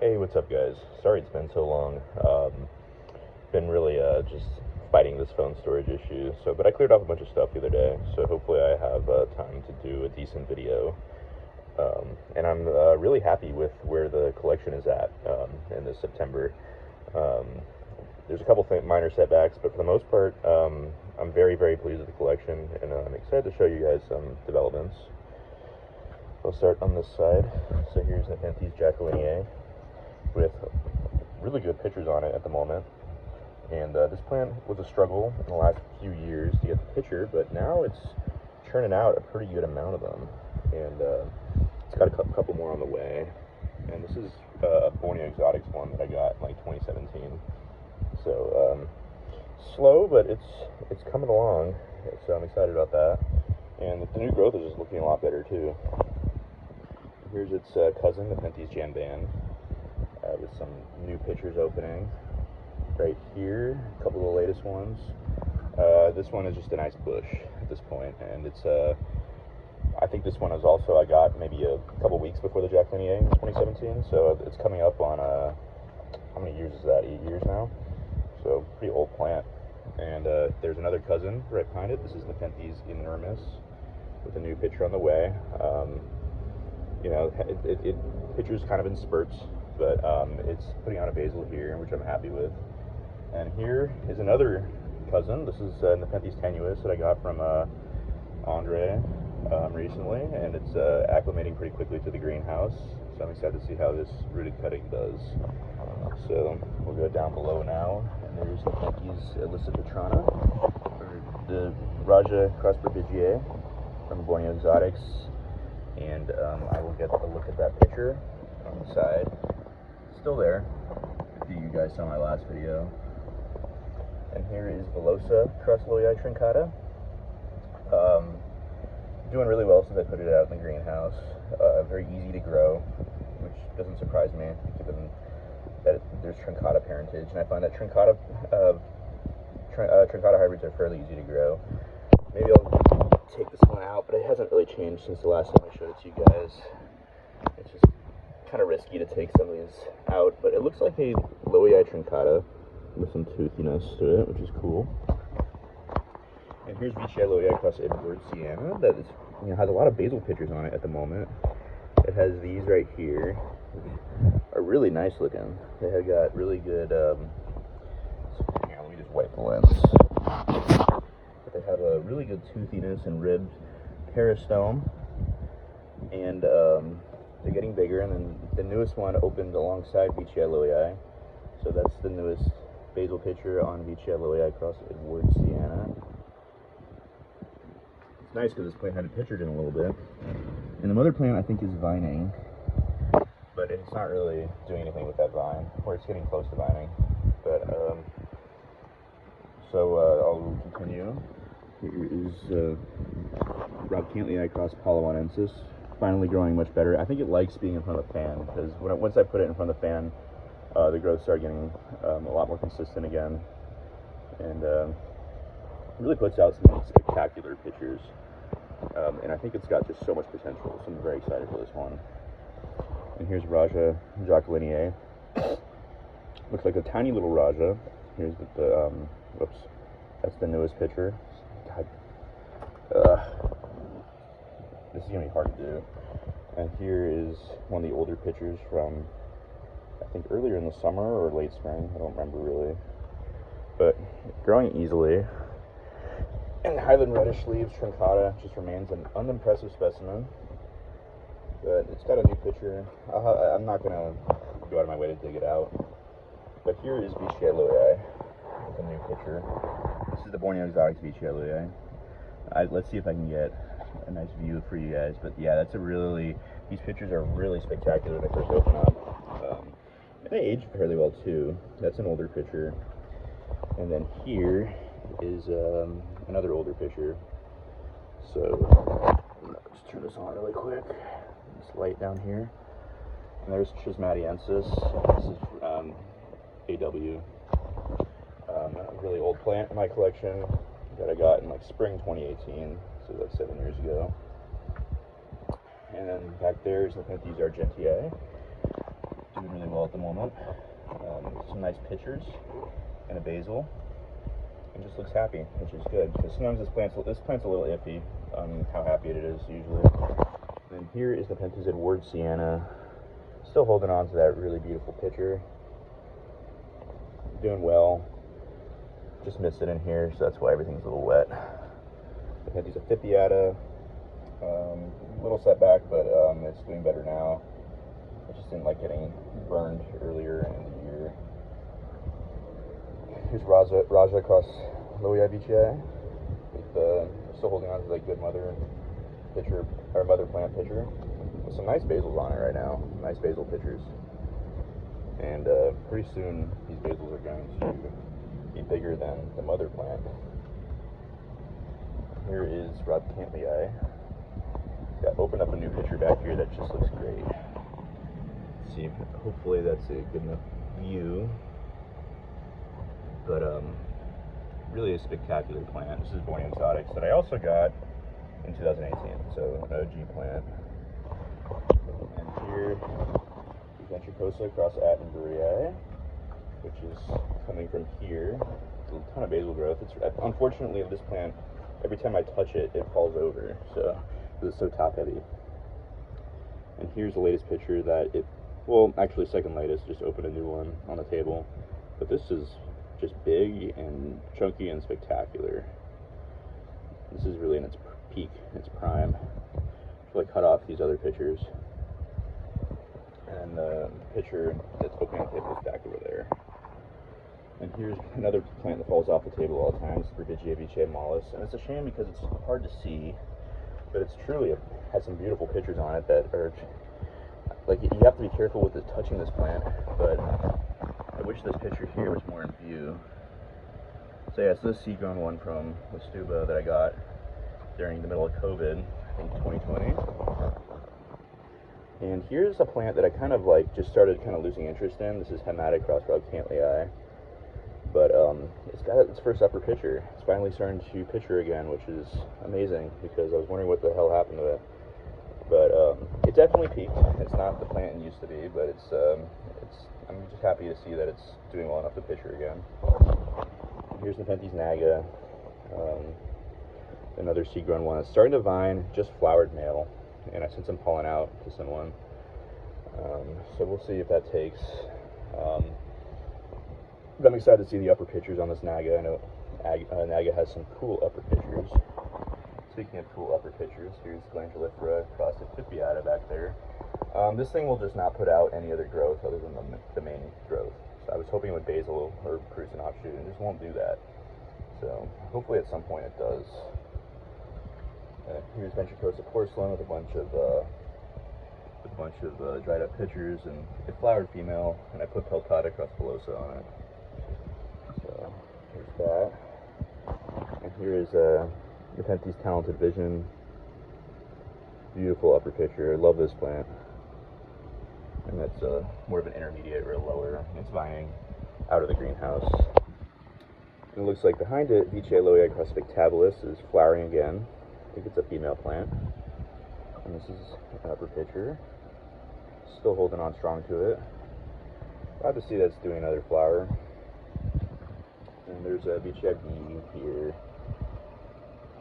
Hey, what's up, guys? Sorry it's been so long. Been really just fighting this phone storage issue. But I cleared off a bunch of stuff the other day, so hopefully I have time to do a decent video. And I'm really happy with where the collection is at in this September. There's a couple minor setbacks, but for the most part, I'm very, very pleased with the collection, and I'm excited to show you guys some developments. I'll start on this side. So here's Nepenthes Jacquelinie with really good pictures on it at the moment. And this plant was a struggle in the last few years to get the picture, but now it's churning out a pretty good amount of them. And it's got a couple more on the way. And this is a Borneo Exotics one that I got in like 2017. So slow, but it's coming along. So I'm excited about that. And the new growth is just looking a lot better too. Here's its cousin, Nepenthes Jamban, with some new pictures opening. Right here, a couple of the latest ones. This one is just a nice bush at this point, and it's I think this one is also, I got maybe a couple weeks before the Jacquelinie in 2017, so it's coming up on how many years is that? 8 years now? So pretty old plant. And there's another cousin right behind it. This is Nepenthes enormous with a new picture on the way. You know, it pictures kind of in spurts, but it's putting out a basil here, which I'm happy with. And here is another cousin. This is Nepenthes tenuis that I got from Andre recently, and it's acclimating pretty quickly to the greenhouse. So I'm excited to see how this rooted cutting does. So we'll go down below now, and there's Nepenthes Elysipetrana, or the Raja Crossbergier from Borneo Exotics. And I will get a look at that picture on the side. Still there, if you guys saw my last video. And here is Velosa Crosslowii trincata. Doing really well since I put it out in the greenhouse. Very easy to grow, which doesn't surprise me, given that there's trincata parentage. And I find that trincata hybrids are fairly easy to grow. Maybe I'll take this one out, but it hasn't really changed since the last time I showed it to you guys. It's just kind of risky to take some of these out, but it looks like a Lowii trincata with some toothiness to it, which is cool. And here's Veitchii Lowii across Edward Sienna that is, has a lot of basil pictures on it at the moment. It has these right here, which are really nice looking. They have got really good, here, let me just wipe the lens. They have a really good toothiness and ribbed peristome, and they're getting bigger. And then the newest one opened alongside Veitchii Lowii, so that's the newest basil picture on Veitchii Lowii across Edward Sienna. It's nice because this plant had it pictured in a little bit. And the mother plant I think is vining, but it's not really doing anything with that vine, or it's getting close to vining. But so I'll continue. Here is Robcantlii cross Palawanensis, finally growing much better. I think it likes being in front of the fan, because once I put it in front of the fan, the growth started getting a lot more consistent again, and really puts out some spectacular pictures. And I think it's got just so much potential, so I'm very excited for this one. And here's Raja Jacquelinie. Looks like a tiny little Raja. Here's the whoops, that's the newest picture. God, this is gonna be hard to do. And here is one of the older pictures from, I think, earlier in the summer or late spring. I don't remember really, but growing easily. And the Highland reddish leaves trincata just remains an unimpressive specimen, but it's got a new picture. I'm not gonna go out of my way to dig it out, but here is Veitchii Lowii with a new picture. This is the Borneo Exotics Veitchii Lowii. Let's see if I can get a nice view for you guys. But yeah, these pictures are really spectacular when they first open up. And they age fairly well too. That's an older picture. And then here is another older picture. So just turn this on really quick. This light down here. And there's Trismatiensis. This is AW. A really old plant in my collection that I got in like spring 2018, so that's 7 years ago. And then back there is Nepenthes argentii, doing really well at the moment. Some nice pictures and a basil, and just looks happy, which is good, because sometimes this plant's a little iffy on how happy it is usually. And here is Nepenthes Ward Sienna, still holding on to that really beautiful picture. Doing well. Just missed it in here, so that's why everything's a little wet. Nepenthes Afipiata, little setback, but it's doing better now. I just didn't like getting burned earlier in the year. Here's Raja across Loia Vicae, with still holding on to the good mother pitcher, or mother plant pitcher, with some nice basils on it right now. Nice basil pitchers. And pretty soon these basils are going to be bigger than the mother plant. Here is Rob Cantley. Got opened up a new picture back here that just looks great. Let's see, hopefully that's a good enough view. But really a spectacular plant. This is Borneo Exotics that I also got in 2018, so an OG plant. And here is Ventricosa across Attenborough, which is coming from here. There's a ton of basal growth. Unfortunately, this plant, every time I touch it, it falls over, so it's so top heavy. And here's the latest picture that well, actually second latest, just opened a new one on the table. But this is just big and chunky and spectacular. This is really in its peak, its prime. So I cut off these other pictures. And the picture that's opening the table is back over there. And here's another plant that falls off the table all the time. It's Forbigia Vicae mollis. And it's a shame because it's hard to see, but it's truly has some beautiful pictures on it that are, like, you have to be careful with touching this plant, but I wish this picture here was more in view. So yeah, so this seed-grown one from Westuba that I got during the middle of COVID, I think 2020. And here's a plant that I kind of just started kind of losing interest in. This is Hemata cross Rob Cantley. But it's got its first upper pitcher. It's finally starting to pitcher again, which is amazing because I was wondering what the hell happened to it. But it definitely peaked. It's not the plant it used to be, but I'm just happy to see that it's doing well enough to pitcher again. Here's Nepenthes Naga, another seed-grown one. It's starting to vine, just flowered male, and I sent some pollen out to someone. So we'll see if that takes. But I'm excited to see the upper pitchers on this Naga. I know Naga has some cool upper pitchers. Speaking of cool upper pitchers, here's Glandulifera across Afipiata back there. This thing will just not put out any other growth other than the main growth. So I was hoping it would basil or produce an offshoot, and it just won't do that. So hopefully at some point it does. Here's Ventricosa porcelain with a bunch of dried up pitchers and a flowered female, and I put Peltata crustulosum on it. So here's that. And here is Nepenthes Talented Vision. Beautiful upper pitcher. I love this plant. And that's more of an intermediate or a lower. It's vining out of the greenhouse. And it looks like behind it, Vicae Loia cross Spectabilis is flowering again. I think it's a female plant. And this is an upper pitcher. Still holding on strong to it. Glad to see that's doing another flower. And there's a Vicae B here.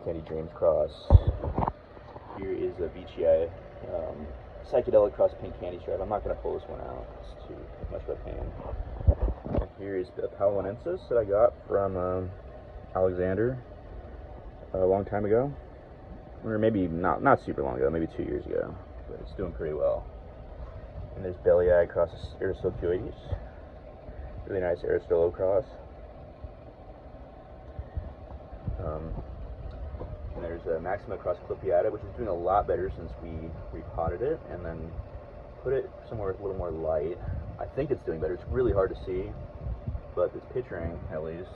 Candy Dreams cross. Here is a Vicae Psychedelic cross Pink Candy Stripe. I'm not going to pull this one out. It's too much of a pain. And here is the Palinensis that I got from Alexander a long time ago. Or maybe not super long ago, maybe 2 years ago. But it's doing pretty well. And there's Bellii cross Aristocyoides. Really nice Aristolo cross. And there's Maxima cross Clipiata, which is doing a lot better since we repotted it and then put it somewhere with a little more light. I think it's doing better. It's really hard to see, but it's pitchering at least.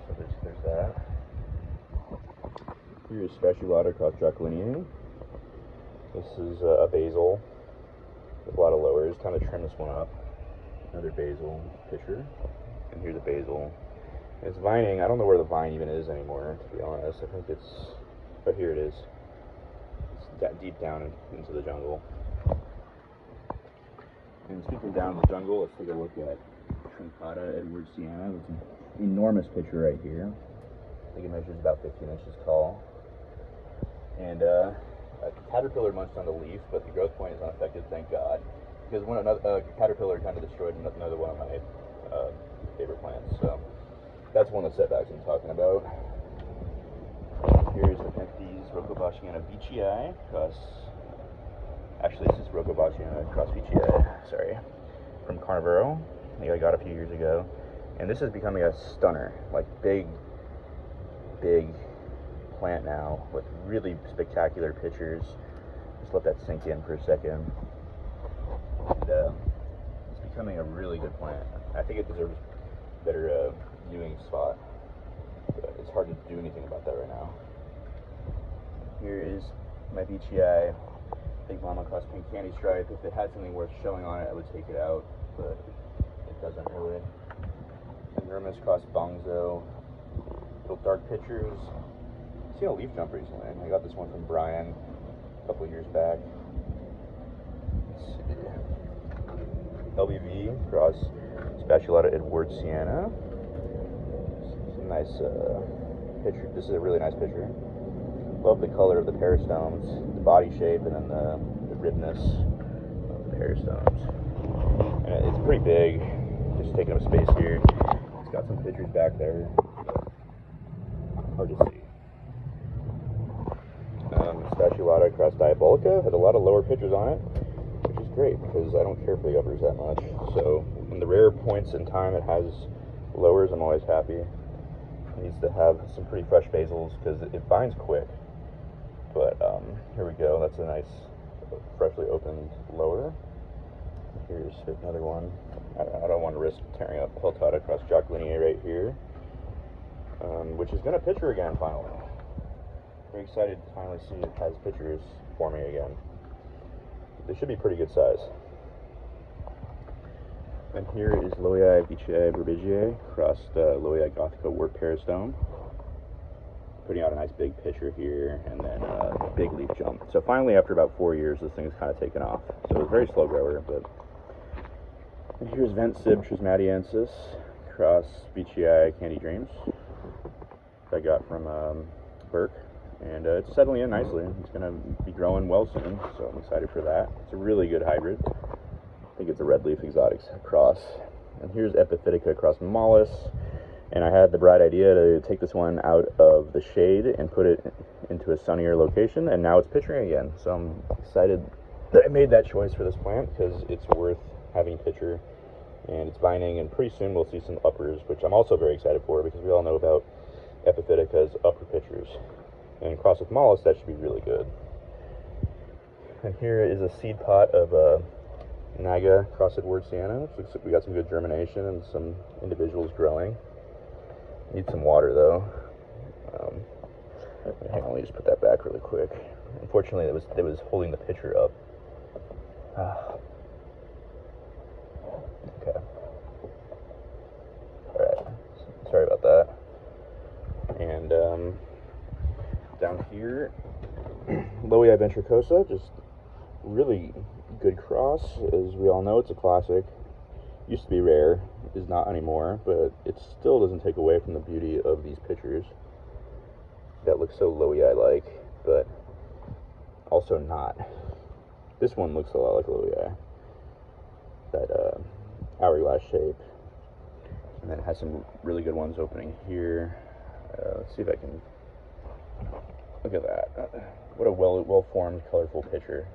So there's that. Here's Fasciolata cross Jacqueline. This is a basil with a lot of lowers. Time to trim this one up. Another basil pitcher. And here's a basil. It's vining. I don't know where the vine even is anymore, to be honest. I think it's, but here it is. It's deep down into the jungle. And skipping down the jungle, let's take a look at Truncata Edwardsiana. It's an enormous pitcher right here. I think it measures about 15 inches tall. And a caterpillar munched on the leaf, but the growth point is unaffected, thank God. Because when a caterpillar kind of destroyed another one of my favorite plants. So that's one of the setbacks I'm talking about. Here's Nepenthes Rokobashiana Veitchii cross. Actually, this is Rokobashiana cross Veitchii, sorry, from Carnivoro. I think I got a few years ago. And this is becoming a stunner, like big plant now with really spectacular pictures. Just let that sink in for a second. And it's becoming a really good plant. I think it deserves a better viewing spot, but it's hard to do anything about that right now. Here is my Veitchii Big Mama cross Pink Candy Stripe. If it had something worth showing on it, I would take it out, but it doesn't really. Enormous cross Bongzo. Little dark pictures. I've seen a leaf jump recently. I got this one from Brian a couple of years back. Let's see. LBV cross Spatulata Edwardsiana. Some nice picture. This is a really nice picture. Love the color of the peristomes, the body shape, and then the ribness of the peristomes. And it's pretty big, just taking up space here. It's got some pictures back there. Hard to see. Spatulata cross Diabolica has a lot of lower pitches on it, which is great because I don't care for the uppers that much. So in the rare points in time it has lowers, I'm always happy. It needs to have some pretty fresh basils because it vines quick. But here we go. That's a nice, freshly opened lower. Here's another one. I don't want to risk tearing up Peltata cross Jacquelinie right here, which is going to pitcher again finally. Very excited to finally see it has pitchers forming again. They should be pretty good size. And here is Loei Veitchii Burbigii cross Loei Gothica Wort Peristome. Putting out a nice big pitcher here, and then a big leaf jump. So finally, after about 4 years, this thing's kind of taken off. So it's a very slow grower, but... And here's Vent Sib Trismatiensis cross Veitchii Candy Dreams that I got from Burke. And it's settling in nicely. It's going to be growing well soon, so I'm excited for that. It's a really good hybrid. I think it's a red leaf exotics cross. And here's Epiphytica cross Mollis. And I had the bright idea to take this one out of the shade and put it into a sunnier location, and now it's pitchering again. So I'm excited that I made that choice for this plant because it's worth having pitcher, and it's vining, and pretty soon we'll see some uppers, which I'm also very excited for because we all know about Epiphytica's upper pitchers. And cross with Mollis, that should be really good. And here is a seed pot of Naga cross Edwardsiana. Looks like we got some good germination and some individuals growing. Need some water though. Hang on, let me just put that back really quick. Unfortunately, it was holding the pitcher up. Okay. All right. Sorry about that. And down here, Loei Ventricosa, just really good cross. As we all know, it's a classic. Used to be rare, is not anymore, but it still doesn't take away from the beauty of these pictures that look so Loei-like, but also not. This one looks a lot like Loei. That hourglass shape. And then it has some really good ones opening here. Let's see if I can... Look at that. What a well-formed, colorful picture.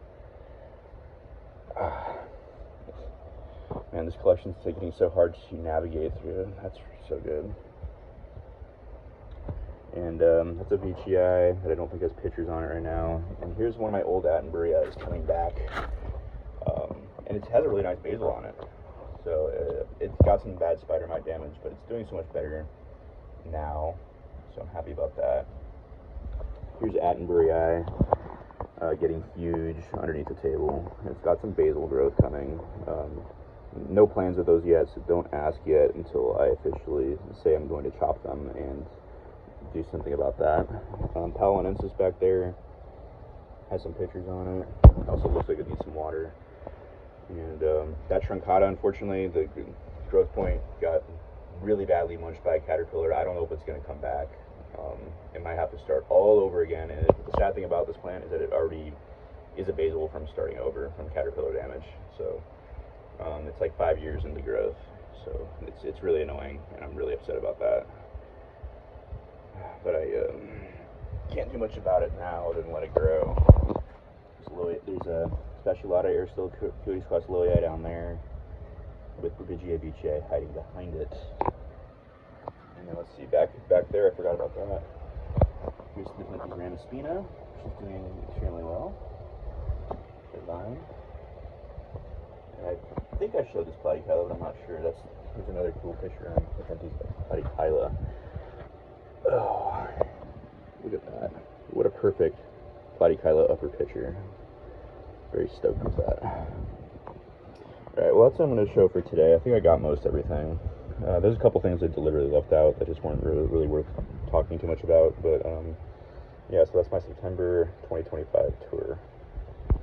Man, this collection's taking so hard to navigate through. That's so good. And that's a Veitchii that I don't think has pictures on it right now. And here's one of my old Attenboroughs coming back. And it has a really nice basil on it. So it's got some bad spider mite damage, but it's doing so much better now. So I'm happy about that. Here's Attenboroughs getting huge underneath the table. It's got some basil growth coming. No plans with those yet, so don't ask yet until I officially say I'm going to chop them and do something about that. Palinensis back there has some pictures on it. Also looks like it needs some water. And that truncata, unfortunately, the growth point got really badly munched by a caterpillar. I don't know if it's going to come back. It might have to start all over again. And the sad thing about this plant is that it already is a basil from starting over from caterpillar damage. So it's like 5 years into growth. So it's really annoying, and I'm really upset about that. But I can't do much about it now other than let it grow. There's a Specialata Aristotle Cutis class Lilii down there with Burbigia beechei hiding behind it. And then let's see, back there, I forgot about that. Here's the Nepenthes Ramaspina. She's doing extremely well. The vine. And I think I showed this platykyla, but I'm not sure. Here's another cool picture on Nepenthes platykyla. Oh, look at that. What a perfect platykyla upper picture. Very stoked with that. Alright, well that's what I'm going to show for today. I think I got most everything. There's a couple things I deliberately left out that just weren't really worth talking too much about, but yeah, so that's my September 2025 tour.